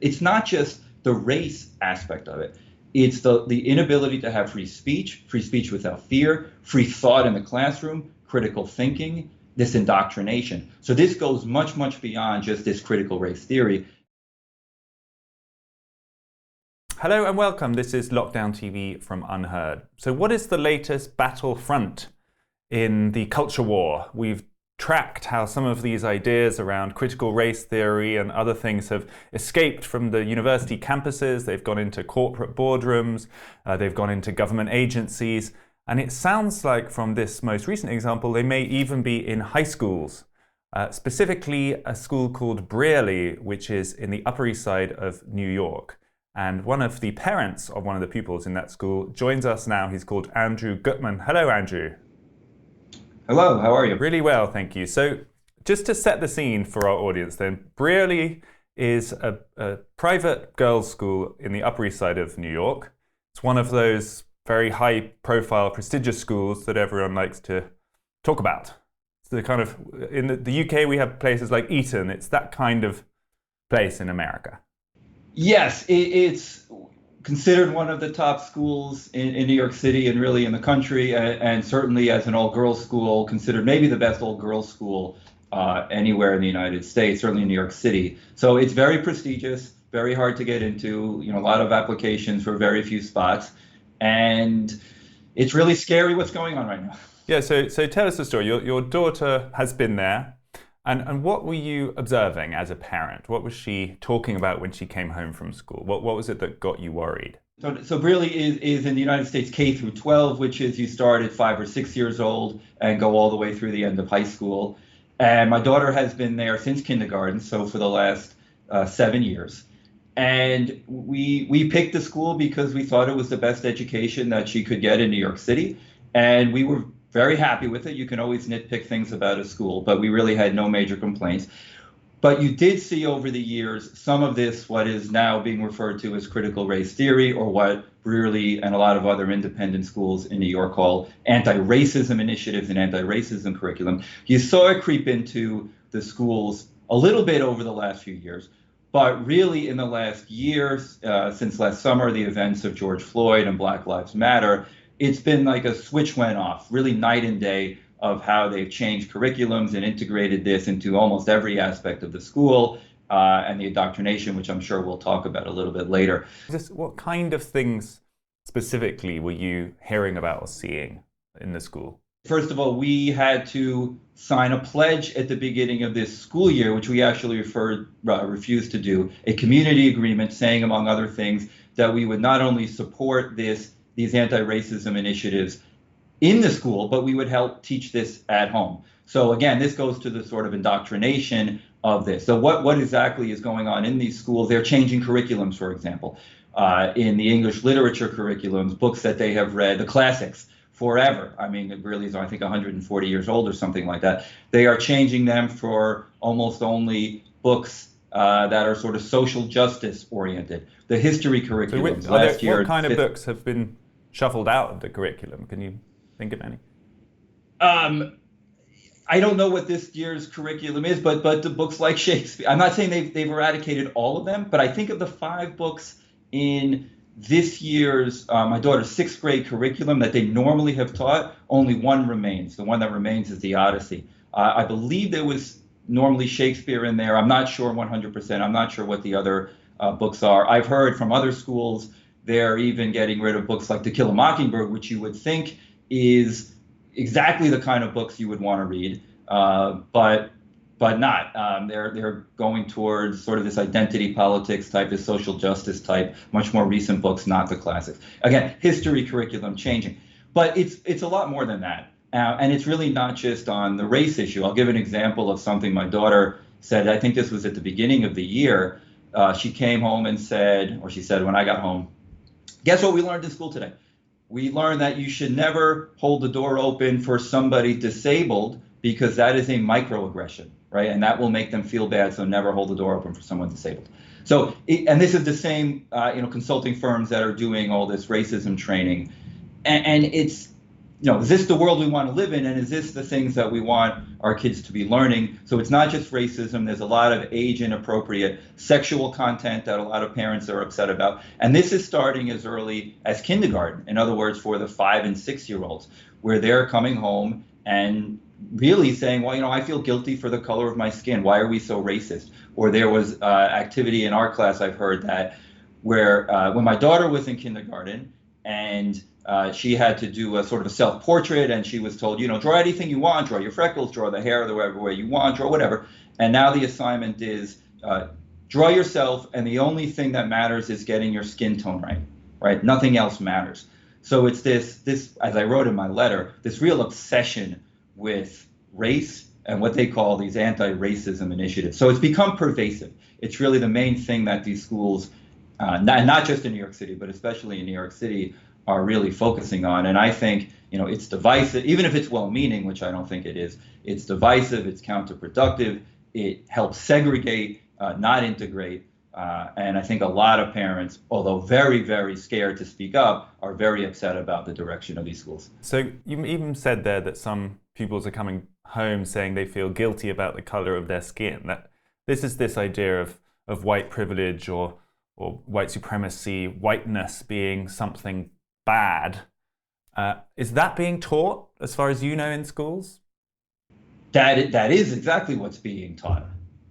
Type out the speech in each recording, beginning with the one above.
It's not just the race aspect of it. It's the inability to have free speech without fear, free thought in the classroom, critical thinking, this indoctrination. So this goes much, much beyond just this critical race theory. Hello and welcome. This is Lockdown TV from Unheard. So what is the latest battlefront in the culture war? We've tracked how some of these ideas around critical race theory and other things have escaped from the university campuses. They've gone into corporate boardrooms, they've gone into government agencies, and it sounds like from this most recent example, they may even be in high schools, specifically a school called Brearley, which is in the Upper East Side of New York. And one of the parents of one of the pupils in that school joins us now. He's called Andrew Gutmann. Hello, Andrew. Hello, how are you? Really well, thank you. So just to set the scene for our audience then, Brearley is a private girls' school in the Upper East Side of New York. It's one of those very high-profile, prestigious schools that everyone likes to talk about. It's the kind of, in the UK we have places like Eton. It's that kind of place in America. Yes, it's considered one of the top schools in New York City and really in the country, and certainly as an all-girls school, considered maybe the best all-girls school anywhere in the United States, certainly in New York City. So it's very prestigious, very hard to get into, a lot of applications for very few spots, and it's really scary what's going on right now. Yeah, so tell us the story. Your daughter has been there. And what were you observing as a parent? What was she talking about when she came home from school? What was it that got you worried? So Brearley is in the United States K through 12, which is you start at 5 or 6 years old and go all the way through the end of high school. And my daughter has been there since kindergarten, so for the last 7 years. And we picked the school because we thought it was the best education that she could get in New York City. And we were very happy with it. You can always nitpick things about a school, but we really had no major complaints. But you did see over the years some of this, what is now being referred to as critical race theory, or what Brearley and a lot of other independent schools in New York call anti-racism initiatives and anti-racism curriculum. You saw it creep into the schools a little bit over the last few years, but really in the last year, since last summer, the events of George Floyd and Black Lives Matter, it's been like a switch went off, really night and day, of how they've changed curriculums and integrated this into almost every aspect of the school, and the indoctrination, which I'm sure we'll talk about a little bit later. What kind of things specifically were you hearing about or seeing in the school? First of all, we had to sign a pledge at the beginning of this school year, which we actually refused to do, a community agreement saying, among other things, that we would not only support these anti-racism initiatives in the school, but we would help teach this at home. So again, this goes to the sort of indoctrination of this. So what exactly is going on in these schools? They're changing curriculums, for example. In the English literature curriculums, books that they have read, the classics, forever. I mean, it really is, I think, 140 years old or something like that. They are changing them for almost only books that are sort of social justice oriented. The history curriculums last year. What kind of books have been shuffled out of the curriculum? Can you think of any? I don't know what this year's curriculum is, but the books like Shakespeare, I'm not saying they've eradicated all of them, but I think of the 5 books in this year's, my daughter's 6th grade curriculum that they normally have taught, only one remains. The one that remains is the Odyssey. I believe there was normally Shakespeare in there. I'm not sure 100%. I'm not sure what the other books are. I've heard from other schools they're even getting rid of books like To Kill a Mockingbird, which you would think is exactly the kind of books you would want to read, but not. They're going towards sort of this identity politics type, this social justice type, much more recent books, not the classics. Again, history curriculum changing, but it's a lot more than that, and it's really not just on the race issue. I'll give an example of something my daughter said. I think this was at the beginning of the year. She came home and she said when I got home, guess what we learned in school today? We learned that you should never hold the door open for somebody disabled because that is a microaggression, right? And that will make them feel bad, so never hold the door open for someone disabled. So, and this is the same, consulting firms that are doing all this racism training. And is this the world we want to live in? And is this the things that we want our kids to be learning? So it's not just racism. There's a lot of age inappropriate sexual content that a lot of parents are upset about. And this is starting as early as kindergarten. In other words, for the 5 and 6-year-olds, where they're coming home and really saying, well, I feel guilty for the color of my skin. Why are we so racist? Or there was activity in our class, I've heard that, where when my daughter was in kindergarten and she had to do a sort of a self-portrait, and she was told, draw anything you want, draw your freckles, draw the hair the way you want, draw whatever. And now the assignment is draw yourself, and the only thing that matters is getting your skin tone right? Nothing else matters. So it's this, as I wrote in my letter, this real obsession with race and what they call these anti-racism initiatives. So it's become pervasive. It's really the main thing that these schools, not just in New York City, but especially in New York City, are really focusing on. And I think, it's divisive, even if it's well-meaning, which I don't think it is. It's divisive, it's counterproductive, it helps segregate, not integrate. And I think a lot of parents, although very, very scared to speak up, are very upset about the direction of these schools. So you even said there that some pupils are coming home saying they feel guilty about the color of their skin. That this is this idea of white privilege or white supremacy, whiteness being something bad. Is that being taught, as far as you know, in schools? That is exactly what's being taught.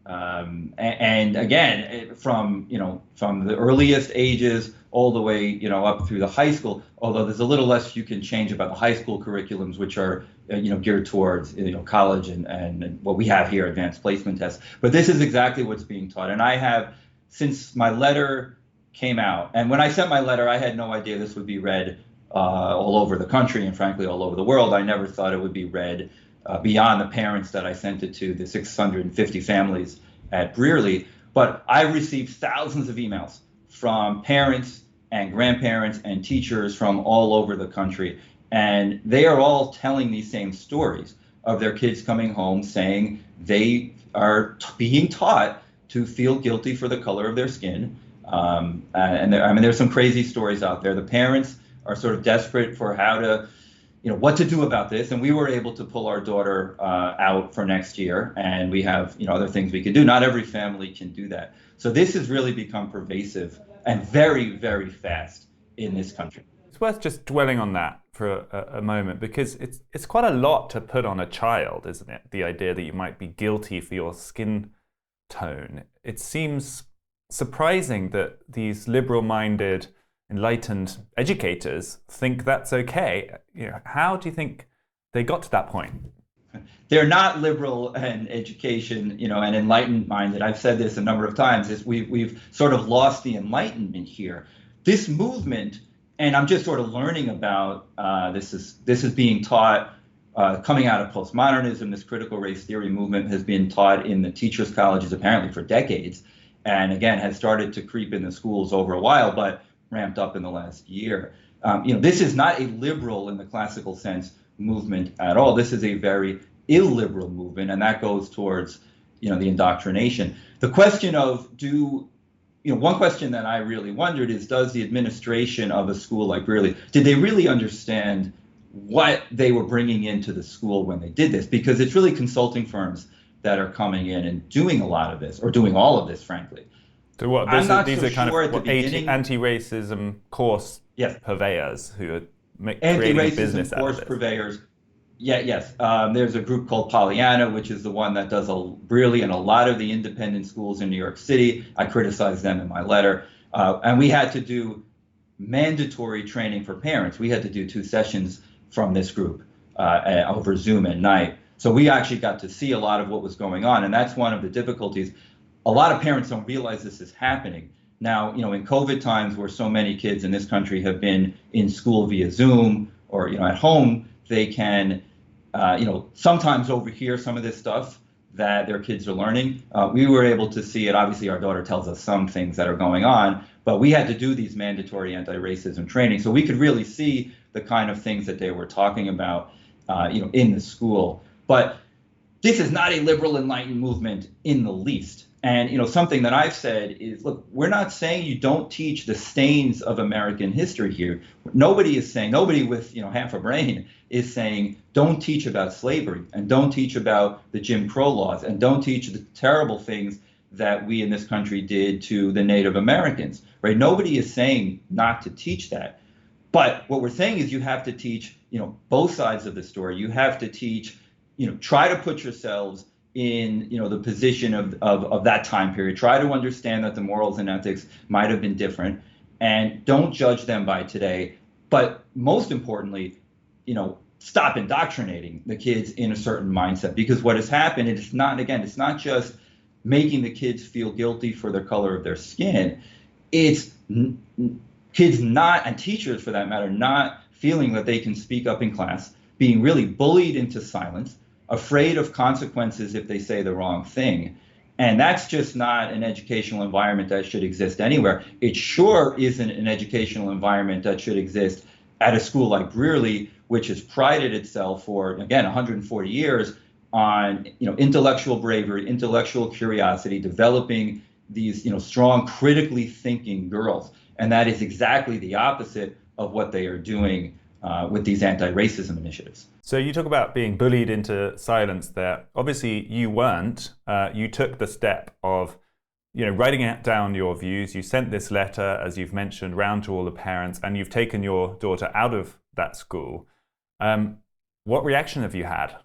And again, from the earliest ages all the way, up through the high school, although there's a little less you can change about the high school curriculums, which are, geared towards, college and what we have here, advanced placement tests. But this is exactly what's being taught. And I have, since my letter came out, and when I sent my letter, I had no idea this would be read all over the country and frankly all over the world. I never thought it would be read beyond the parents that I sent it to, the 650 families at Brearley. But I received thousands of emails from parents and grandparents and teachers from all over the country. And they are all telling these same stories of their kids coming home saying they are being taught to feel guilty for the color of their skin. And there's some crazy stories out there. The parents are sort of desperate for how to, what to do about this. And we were able to pull our daughter out for next year. And we have, other things we could do. Not every family can do that. So this has really become pervasive and very, very fast in this country. It's worth just dwelling on that for a moment, because it's quite a lot to put on a child, isn't it? The idea that you might be guilty for your skin tone. It seems surprising that these liberal-minded, enlightened educators think that's okay. How do you think they got to that point? They're not liberal and education, and enlightened minded. I've said this a number of times. Is we've sort of lost the Enlightenment here. This movement, and I'm just sort of learning about this is being taught coming out of postmodernism. This critical race theory movement has been taught in the teachers' colleges apparently for decades, and again has started to creep in the schools over a while, but ramped up in the last year. This is not a liberal in the classical sense movement at all. This is a very illiberal movement, and that goes towards, the indoctrination. The question of one question that I really wondered is, does the administration of a school like Brearley, did they really understand what they were bringing into the school when they did this? Because it's really consulting firms that are coming in and doing a lot of this, or doing all of this, frankly. So what? These are kind of anti-racism course purveyors who are creating a business out of this. Purveyors. Yes. There's a group called Pollyanna, which is the one that does Brearley and a lot of the independent schools in New York City. I criticized them in my letter. And we had to do mandatory training for parents. We had to do 2 sessions from this group over Zoom at night. So we actually got to see a lot of what was going on. And that's one of the difficulties. A lot of parents don't realize this is happening. Now, in COVID times where so many kids in this country have been in school via Zoom or, at home, they can, sometimes overhear some of this stuff that their kids are learning. We were able to see it. Obviously, our daughter tells us some things that are going on, but we had to do these mandatory anti-racism training. So we could really see the kind of things that they were talking about, in the school. But this is not a liberal enlightened movement in the least. And something that I've said is, look, we're not saying you don't teach the stains of American history here. Nobody with half a brain is saying don't teach about slavery and don't teach about the Jim Crow laws and don't teach the terrible things that we in this country did to the Native Americans, right? Nobody is saying not to teach that. But what we're saying is you have to teach, both sides of the story. You have to teach, try to put yourselves in the position of that time period. Try to understand that the morals and ethics might have been different, and don't judge them by today. But most importantly, stop indoctrinating the kids in a certain mindset, because what has happened, it's not just making the kids feel guilty for the color of their skin. It's kids not, and teachers for that matter, not feeling that they can speak up in class, being really bullied into silence, afraid of consequences if they say the wrong thing. And that's just not an educational environment that should exist anywhere. It sure isn't an educational environment that should exist at a school like Brearley, which has prided itself for, again, 140 years on intellectual bravery, intellectual curiosity, developing these strong, critically thinking girls. And that is exactly the opposite of what they are doing with these anti-racism initiatives. So you talk about being bullied into silence there. Obviously, you weren't. You took the step of, writing down your views. You sent this letter, as you've mentioned, round to all the parents, and you've taken your daughter out of that school. What reaction have you had?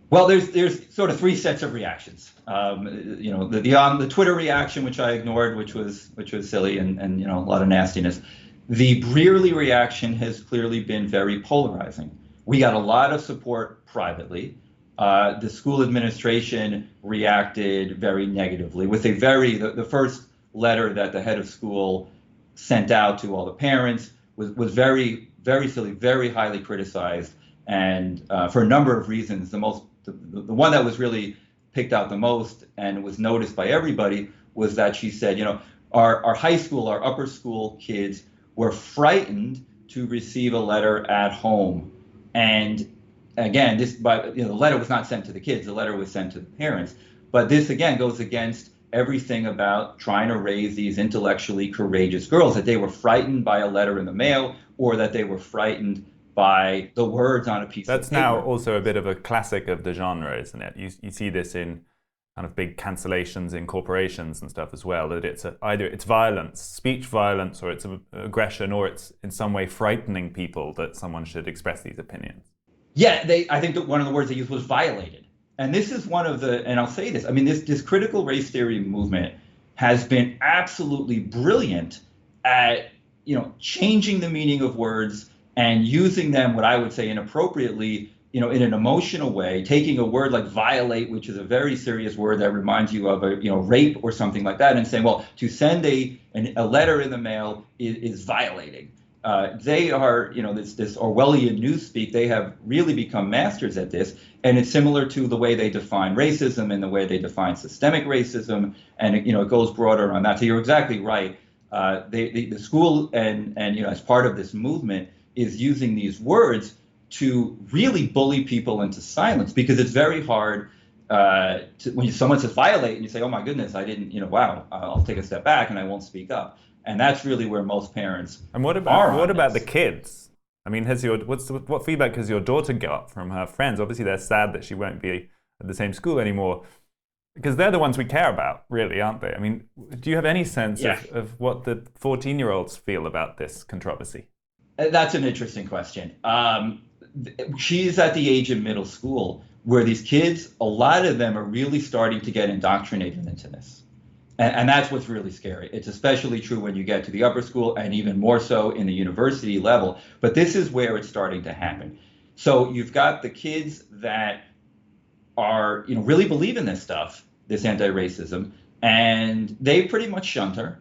Well, there's sort of three sets of reactions. The Twitter reaction, which I ignored, which was silly and a lot of nastiness. The Brearley reaction has clearly been very polarizing. We got a lot of support privately. The school administration reacted very negatively with the first letter that the head of school sent out to all the parents was very, very silly, very highly criticized, and for a number of reasons. The one that was really picked out the most and was noticed by everybody was that she said, our high school, our upper school kids were frightened to receive a letter at home. And again, the letter was not sent to the kids, the letter was sent to the parents. But this again goes against everything about trying to raise these intellectually courageous girls, that they were frightened by a letter in the mail or that they were frightened by the words on a piece of paper. That's now also a bit of a classic of the genre, isn't it? You see this in kind of big cancellations in corporations and stuff as well, that it's either it's violence, speech violence, or it's aggression, or it's in some way frightening people that someone should express these opinions. Yeah, I think that one of the words they used was violated. And this is one of the, and I'll say this, this critical race theory movement has been absolutely brilliant at, changing the meaning of words and using them, what I would say inappropriately, in an emotional way, taking a word like violate, which is a very serious word that reminds you of rape or something like that, and saying, well, to send a letter in the mail is violating. They are, this Orwellian newspeak, they have really become masters at this. And it's similar to the way they define racism and the way they define systemic racism. And, it goes broader on that. So you're exactly right. The school and as part of this movement is using these words to really bully people into silence, because it's very hard when someone says violate and you say, oh my goodness, I didn't, wow, I'll take a step back and I won't speak up. And that's really where most parents And what about the kids? What feedback has your daughter got from her friends? Obviously, they're sad that she won't be at the same school anymore, because they're the ones we care about, really, aren't they? Do you have any sense of what the 14-year-olds feel about this controversy? That's an interesting question. She's at the age in middle school where these kids, a lot of them are really starting to get indoctrinated into this. And that's what's really scary. It's especially true when you get to the upper school and even more so in the university level. But this is where it's starting to happen. So you've got the kids that are, really believe in this stuff, this anti-racism, and they pretty much shunned her.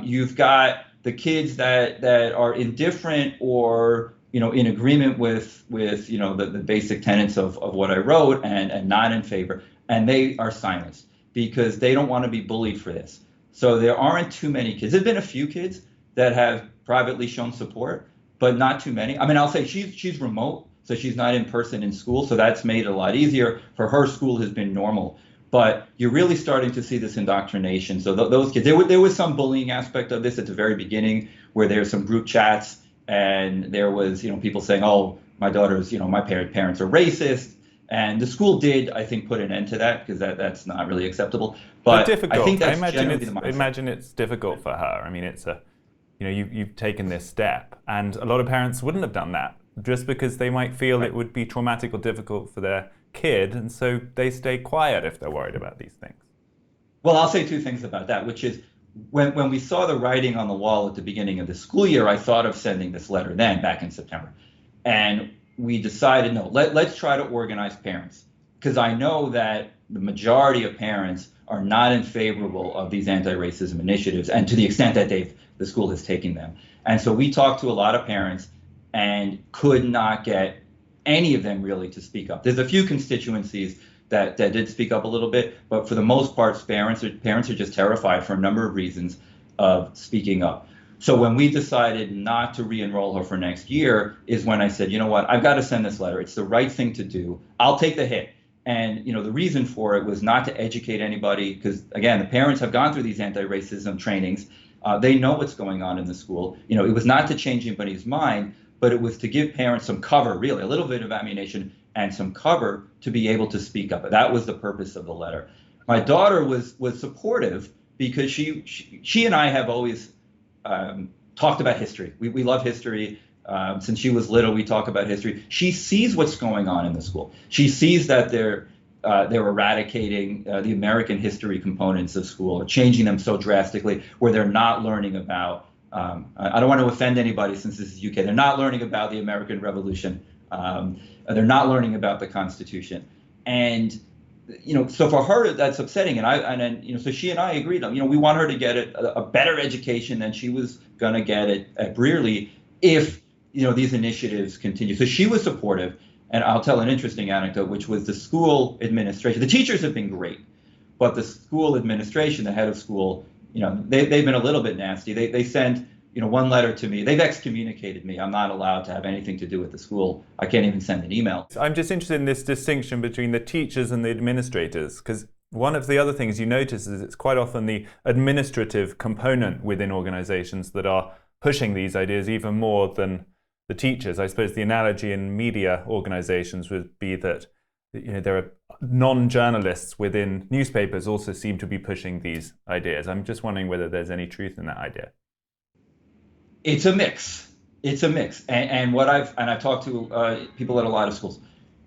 You've got the kids that are indifferent or, in agreement with the basic tenets of what I wrote and not in favor, and they are silenced, because they don't want to be bullied for this. So there aren't too many kids. There's been a few kids that have privately shown support, but not too many. I'll say she's remote so she's not in person in school. So that's made it a lot easier. For her, school has been normal. But you're really starting to see this indoctrination. So those kids, there was some bullying aspect of this at the very beginning, where there's some group chats, and there was, people saying, "Oh, my daughter's, my parents are racist," and the school did, I think, put an end to that, because that's not really acceptable. But difficult. I think that's I imagine it's difficult for her. I mean, it's you've taken this step, and a lot of parents wouldn't have done that just because they might feel it would be traumatic or difficult for their kid, and so they stay quiet if they're worried about these things. Well, I'll say two things about that, which is when we saw the writing on the wall at the beginning of the school year, I thought of sending this letter then, back in September. And we decided, no, let's try to organize parents, because I know that the majority of parents are not in favorable of these anti-racism initiatives, and to the extent that the school has taken them. And so we talked to a lot of parents and could not get any of them really to speak up. There's a few constituencies that did speak up a little bit, but for the most part, parents are just terrified for a number of reasons of speaking up. So when we decided not to re-enroll her for next year is when I said, you know what, I've got to send this letter. It's the right thing to do. I'll take the hit. And the reason for it was not to educate anybody, because again, the parents have gone through these anti-racism trainings. They know what's going on in the school. It was not to change anybody's mind, but it was to give parents some cover, really, a little bit of ammunition and some cover to be able to speak up. That was the purpose of the letter. My daughter was supportive, because she and I have always talked about history. We love history. Since she was little, we talk about history. She sees what's going on in the school. She sees that they're eradicating the American history components of school, or changing them so drastically, where they're not learning about, I don't want to offend anybody since this is UK, they're not learning about the American Revolution. They're not learning about the Constitution. And, so for her, that's upsetting. So she and I agreed on, we want her to get a better education than she was going to get at Brearley if, these initiatives continue. So she was supportive. And I'll tell an interesting anecdote, which was the school administration. The teachers have been great, but the school administration, the head of school, they've been a little bit nasty. They sent, one letter to me. They've excommunicated me. I'm not allowed to have anything to do with the school. I can't even send an email. I'm just interested in this distinction between the teachers and the administrators, because one of the other things you notice is it's quite often the administrative component within organizations that are pushing these ideas even more than the teachers. I suppose the analogy in media organizations would be that there are non-journalists within newspapers also seem to be pushing these ideas. I'm just wondering whether there's any truth in that idea. It's a mix. And I've talked to people at a lot of schools.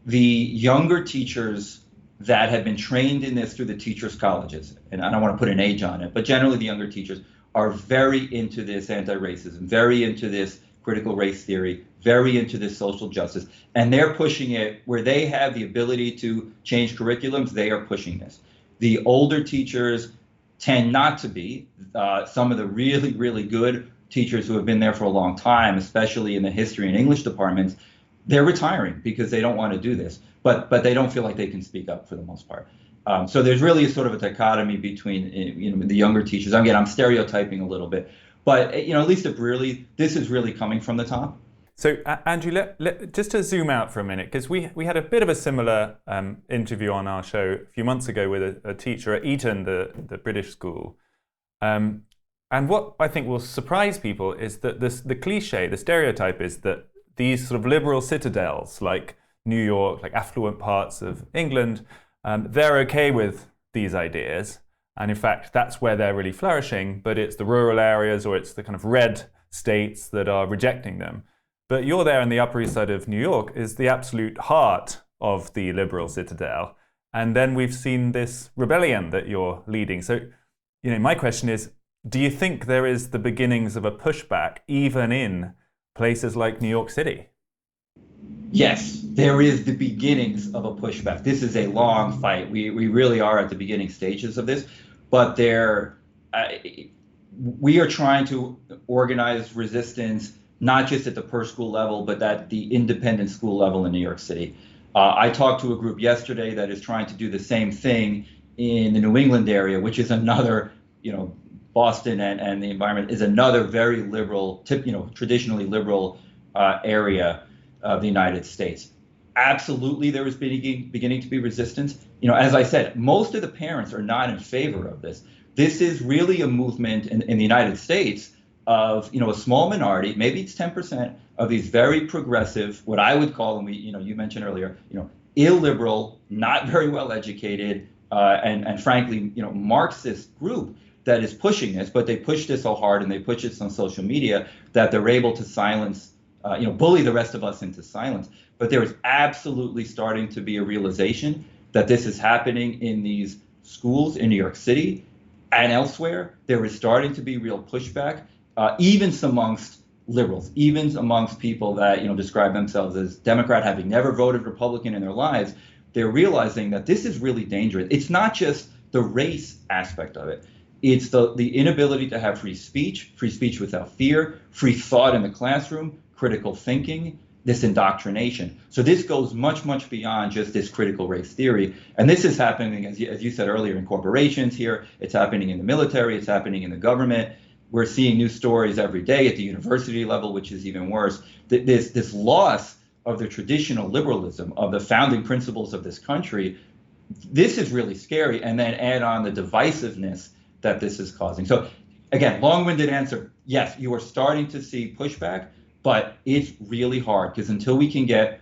The younger teachers that have been trained in this through the teachers' colleges, and I don't want to put an age on it, but generally the younger teachers are very into this anti-racism, very into this critical race theory, very into this social justice, and they're pushing it where they have the ability to change curriculums. They are pushing this. The older teachers tend not to be. Some of the really, really good teachers who have been there for a long time, especially in the history and English departments, they're retiring because they don't want to do this, but they don't feel like they can speak up for the most part. So there's really a sort of a dichotomy between the younger teachers. Again, I'm stereotyping a little bit, but at least at Brearley, this is really coming from the top. So Andrew, just to zoom out for a minute, because we had a bit of a similar interview on our show a few months ago with a teacher at Eton, the British school. And what I think will surprise people is that the cliche, the stereotype is that these sort of liberal citadels like New York, like affluent parts of England, they're okay with these ideas. And in fact, that's where they're really flourishing, but it's the rural areas or it's the kind of red states that are rejecting them. But you're there in the Upper East Side of New York is the absolute heart of the liberal citadel. And then we've seen this rebellion that you're leading. So, my question is, do you think there is the beginnings of a pushback even in places like New York City? Yes, there is the beginnings of a pushback. This is a long fight. We really are at the beginning stages of this, but we are trying to organize resistance, not just at the per school level, but at the independent school level in New York City. I talked to a group yesterday that is trying to do the same thing in the New England area, which is another, Boston and the environment is another very liberal, traditionally liberal area. of the United States. Absolutely, there is beginning to be resistance. As I said, most of the parents are not in favor of this. This is really a movement in the United States of, a small minority, maybe it's 10% of these very progressive, what I would call, and you mentioned earlier, illiberal, not very well educated, and frankly, Marxist group that is pushing this, but they push this so hard and they push this on social media that they're able to silence, bully the rest of us into silence. But there is absolutely starting to be a realization that this is happening in these schools in New York City and elsewhere. There is starting to be real pushback, even amongst liberals, even amongst people that describe themselves as Democrat, having never voted Republican in their lives. They're realizing that this is really dangerous. It's not just the race aspect of it. It's the inability to have free speech without fear, free thought in the classroom, critical thinking, this indoctrination. So this goes much, much beyond just this critical race theory. And this is happening, as you said earlier, in corporations here. It's happening in the military. It's happening in the government. We're seeing new stories every day at the university level, which is even worse. This loss of the traditional liberalism, of the founding principles of this country, this is really scary. And then add on the divisiveness that this is causing. So again, long-winded answer, yes, you are starting to see pushback, but it's really hard because until we can get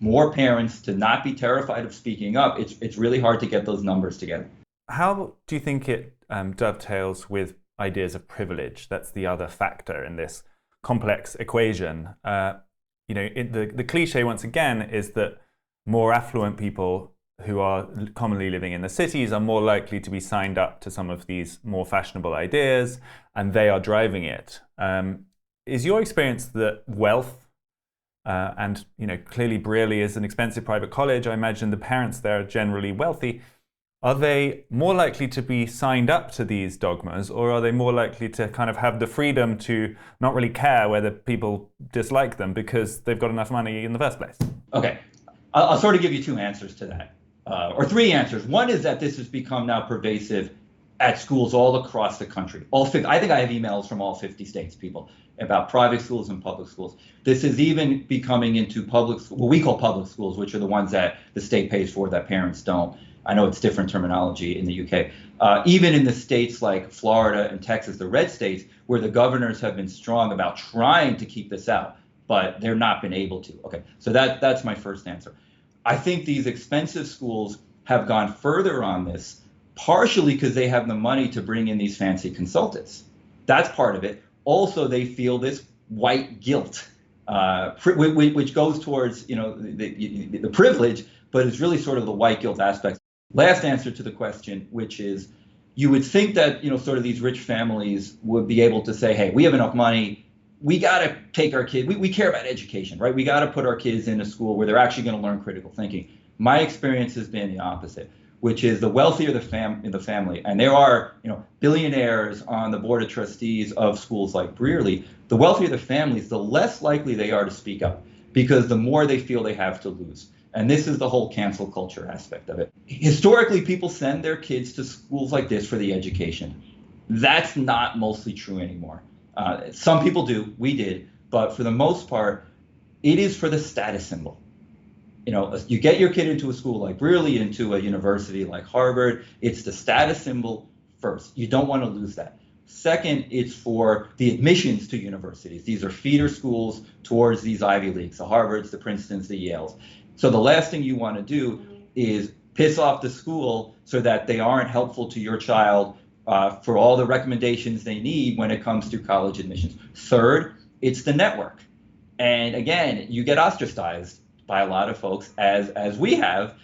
more parents to not be terrified of speaking up, it's really hard to get those numbers together. How do you think it dovetails with ideas of privilege? That's the other factor in this complex equation. The cliche once again is that more affluent people who are commonly living in the cities are more likely to be signed up to some of these more fashionable ideas, and they are driving it. Is your experience that wealth, and clearly Brearley is an expensive private college, I imagine the parents there are generally wealthy, are they more likely to be signed up to these dogmas, or are they more likely to kind of have the freedom to not really care whether people dislike them because they've got enough money in the first place? Okay, I'll sort of give you two answers to that. Or three answers. One is that this has become now pervasive at schools all across the country. I think I have emails from all 50 states, people, about private schools and public schools. This is even becoming into what we call public schools, which are the ones that the state pays for that parents don't. I know it's different terminology in the UK. Even in the states like Florida and Texas, the red states, where the governors have been strong about trying to keep this out, but they're not been able to. Okay, so that's my first answer. I think these expensive schools have gone further on this, partially because they have the money to bring in these fancy consultants. That's part of it. Also, they feel this white guilt, which goes towards the privilege, but it's really sort of the white guilt aspect. Last answer to the question, which is, you would think that sort of these rich families would be able to say, hey, we have enough money. We got to take our kids. We care about education, right? We got to put our kids in a school where they're actually going to learn critical thinking. My experience has been the opposite, which is the wealthier the family, and there are billionaires on the board of trustees of schools like Brearley. The wealthier the families, the less likely they are to speak up, because the more they feel they have to lose. And this is the whole cancel culture aspect of it. Historically, people send their kids to schools like this for the education. That's not mostly true anymore. Some people do, we did, but for the most part, it is for the status symbol. You get your kid into a school like Brearley, into a university like Harvard, it's the status symbol first. You don't want to lose that. Second, it's for the admissions to universities. These are feeder schools towards these Ivy Leagues, the Harvards, the Princetons, the Yales. So the last thing you want to do is piss off the school so that they aren't helpful to your child for all the recommendations they need when it comes to college admissions. Third, it's the network. And again, you get ostracized by a lot of folks, as we have,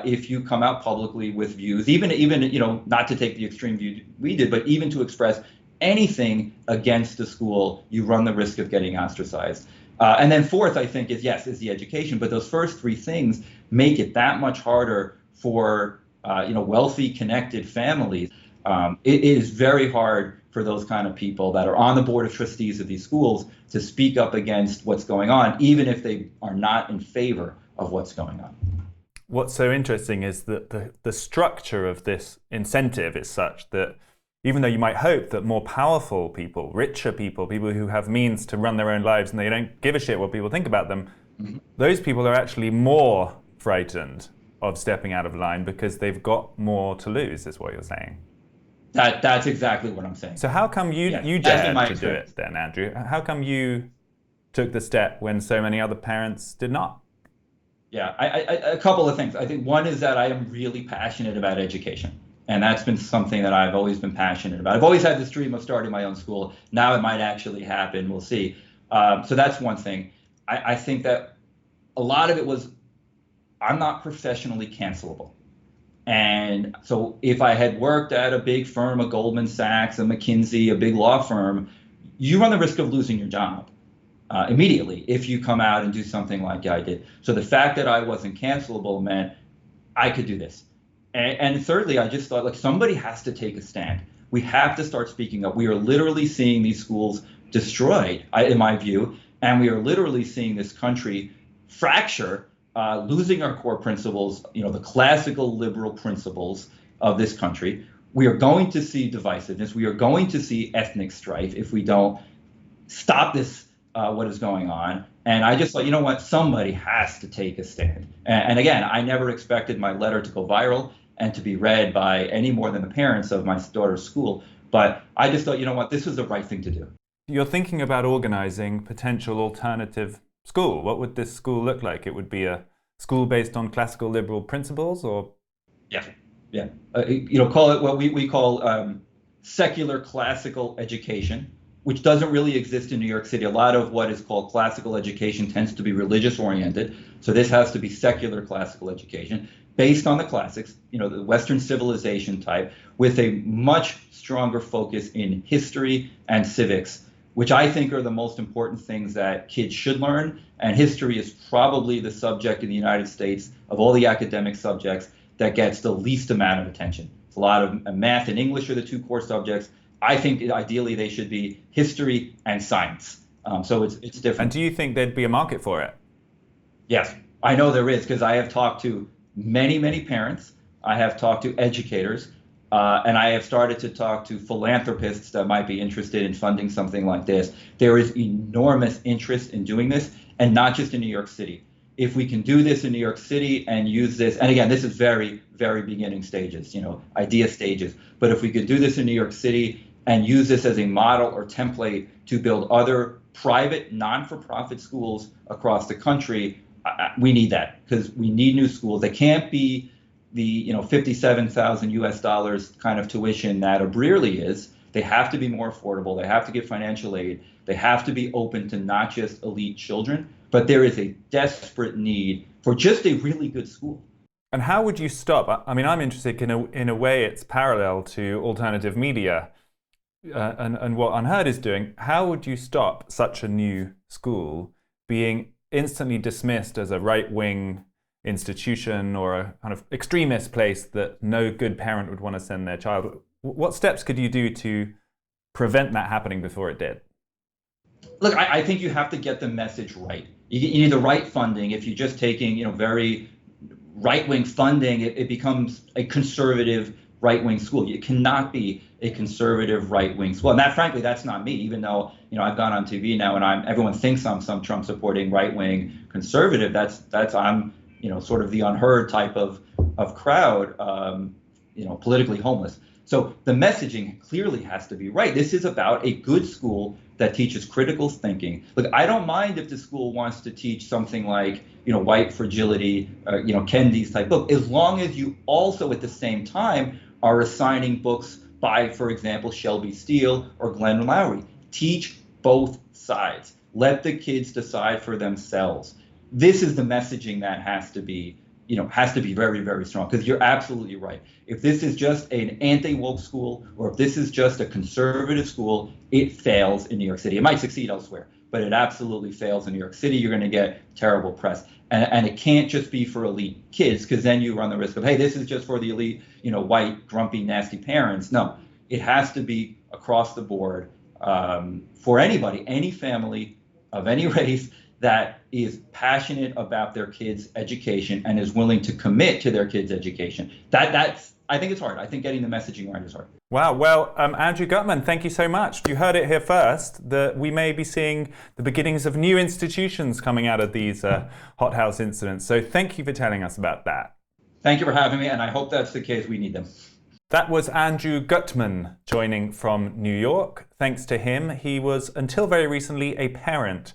if you come out publicly with views, even not to take the extreme view we did, but even to express anything against the school, you run the risk of getting ostracized. And then fourth, I think, is the education. But those first three things make it that much harder for wealthy, connected families. It is very hard for those kind of people that are on the board of trustees of these schools to speak up against what's going on, even if they are not in favor of what's going on. What's so interesting is that the structure of this incentive is such that even though you might hope that more powerful people, richer people, people who have means to run their own lives and they don't give a shit what people think about them, Mhm. those people are actually more frightened of stepping out of line because they've got more to lose, is what you're saying. That's exactly what I'm saying. So how come Yeah, you that's been dared my to do experience. it then, Andrew? How come you took the step when so many other parents did not? Yeah, a couple of things. I think one is that I am really passionate about education. And that's been something that I've always been passionate about. I've always had this dream of starting my own school. Now it might actually happen. We'll see. So that's one thing. I think that a lot of it was I'm not professionally cancelable. And so if I had worked at a big firm, a Goldman Sachs, a McKinsey, a big law firm, you run the risk of losing your job immediately if you come out and do something like I did. So the fact that I wasn't cancelable meant I could do this. And thirdly, I just thought like somebody has to take a stand. We have to start speaking up. We are literally seeing these schools destroyed, in my view, and we are literally seeing this country fracture, losing our core principles, the classical liberal principles of this country. We are going to see divisiveness. We are going to see ethnic strife if we don't stop this, what is going on. And I just thought, you know what, somebody has to take a stand. And again, I never expected my letter to go viral and to be read by any more than the parents of my daughter's school. But I just thought, you know what, this was the right thing to do. You're thinking about organizing potential alternative school. What would this school look like? It would be a school based on classical liberal principles, or Yeah, yeah. Call it what we call secular classical education, which doesn't really exist in New York City. A lot of what is called classical education tends to be religious oriented. So this has to be secular classical education based on the classics, the Western civilization type, with a much stronger focus in history and civics, which I think are the most important things that kids should learn. And history is probably the subject in the United States of all the academic subjects that gets the least amount of attention. It's a lot of math and English are the two core subjects. I think ideally they should be history and science. So it's different. And do you think there'd be a market for it? Yes, I know there is because I have talked to many parents. I have talked to educators, and I have started to talk to philanthropists that might be interested in funding something like this. There is enormous interest in doing this, and not just in New York City. If we can do this in New York City and use this, and again, this is very beginning stages, idea stages. But if we could do this in New York City and use this as a model or template to build other private, non-for-profit schools across the country, we need that because we need new schools. They can't be the 57,000 US dollars kind of tuition that a Brearley is. They have to be more affordable. They have to get financial aid. They have to be open to not just elite children, but there is a desperate need for just a really good school. And how would you stop? I mean, I'm interested in a way it's parallel to alternative media and what Unheard is doing. How would you stop such a new school being instantly dismissed as a right-wing institution or a kind of extremist place that no good parent would want to send their child? What steps could you do to prevent that happening before it did? Look, I think you have to get the message right. You need the right funding. If you're just taking, very right-wing funding, it becomes a conservative right-wing school. It cannot be a conservative right-wing school. And that, frankly, that's not me. Even though, I've gone on TV now and everyone thinks I'm some Trump-supporting right-wing conservative. That's I'm, sort of the Unheard type of crowd, politically homeless. So the messaging clearly has to be right. This is about a good school that teaches critical thinking. Look, I don't mind if the school wants to teach something like, white fragility, Kennedy's type book, as long as you also at the same time are assigning books by, for example, Shelby Steele or Glenn Lowry. Teach both sides. Let the kids decide for themselves. This is the messaging that has to be very strong, because you're absolutely right. If this is just an anti-woke school or if this is just a conservative school, it fails in New York City. It might succeed elsewhere, but it absolutely fails in New York City. You're going to get terrible press. And it can't just be for elite kids, because then you run the risk of, hey, this is just for the elite, white, grumpy, nasty parents. No, it has to be across the board for anybody, any family of any race, that is passionate about their kids' education and is willing to commit to their kids' education. I think it's hard. I think getting the messaging right is hard. Wow. Well, Andrew Gutmann, thank you so much. You heard it here first, that we may be seeing the beginnings of new institutions coming out of these hothouse incidents. So thank you for telling us about that. Thank you for having me, and I hope that's the case. We need them. That was Andrew Gutmann joining from New York. Thanks to him, he was, until very recently, a parent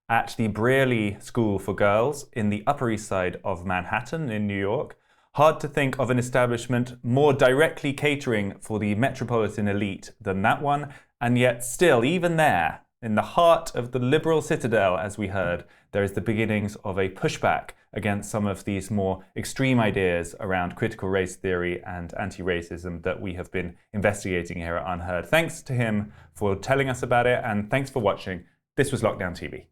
at the Brearley School for Girls in the Upper East Side of Manhattan in New York. Hard to think of an establishment more directly catering for the metropolitan elite than that one, and yet still, even there, in the heart of the liberal citadel, as we heard, there is the beginnings of a pushback against some of these more extreme ideas around critical race theory and anti-racism that we have been investigating here at Unheard. Thanks to him for telling us about it, and thanks for watching. This was Lockdown TV.